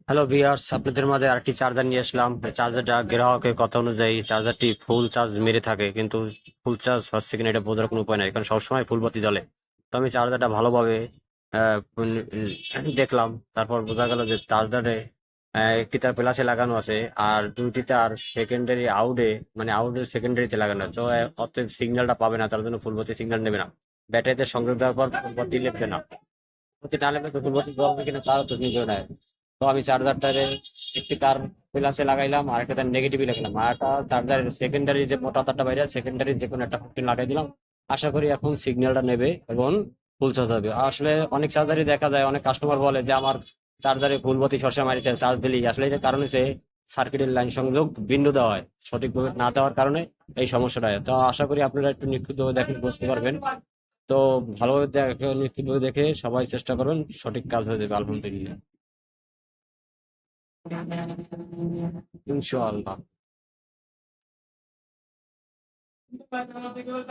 Hello viewers, আপনাদের মাঝে আরেকটি চার্জার নিয়ে আসলাম। চার্জারটা গ্রাহকের কথা অনুযায়ী চার্জারটি ফুল চার্জ মেরে থাকে, কিন্তু ফুল চার্জ হচ্ছে কিনা এটা বোঝার কোনো উপায় নাই, কারণ সবসময় ফুল বাতি জ্বলে। তো আমি চার্জারটা ভালোভাবে দেখলাম, তারপর বোঝা গেল যে চার্জারে একটি তার প্লাসে লাগানো আছে আর দুইটি তার সেকেন্ডারি আউটে, মানে আউটের সেকেন্ডারিতে লাগানো আছে। তো অতএব সিগন্যালটা পাবে না, তার জন্য ফুল বাতি সিগন্যাল নেবে না। ব্যাটারিতে সংযোগ দেওয়ার পর ফুল বাতি লেপবে না। প্রতি নালে ফুল বাতি জ্বলবে কিনা তার হচ্ছে নিজেও নেয়। তো আমি চার্জারটারে একটি তার প্লাসে লাগাইলাম আর একটা তার নেগেটিভে লাগাইলাম, আর একটা চার্জারের সেকেন্ডারি যে মোটা তারটা বাইরে সেকেন্ডারি যে কোনো একটা ফুটি লাগাই দিলাম। আশা করি এখন সিগন্যালটা নেবে এবং ফুল চার্জ হবে। আসলে অনেক চার্জারই দেখা যায়, অনেক কাস্টমার বলে যে আমার চার্জারে ফুল বাতি সবসময় মারিতে চার্জ দিলেই, আসলে এটার কারণে সে সার্কিটের লাইন সংযোগ ভিন্ন দেওয়া হয়, সঠিকভাবে না দেওয়ার কারণে এই সমস্যাটা হয়। তো আশা করি আপনারা একটু নিখুঁতভাবে দেখলে বুঝতে পারবেন। তো ভালোভাবে দেখে, নিখুঁতভাবে দেখে সবাই চেষ্টা করবেন, সঠিক কাজ হয়ে যাবে আলহামদুলিল্লাহ, ইনশাআল্লাহ।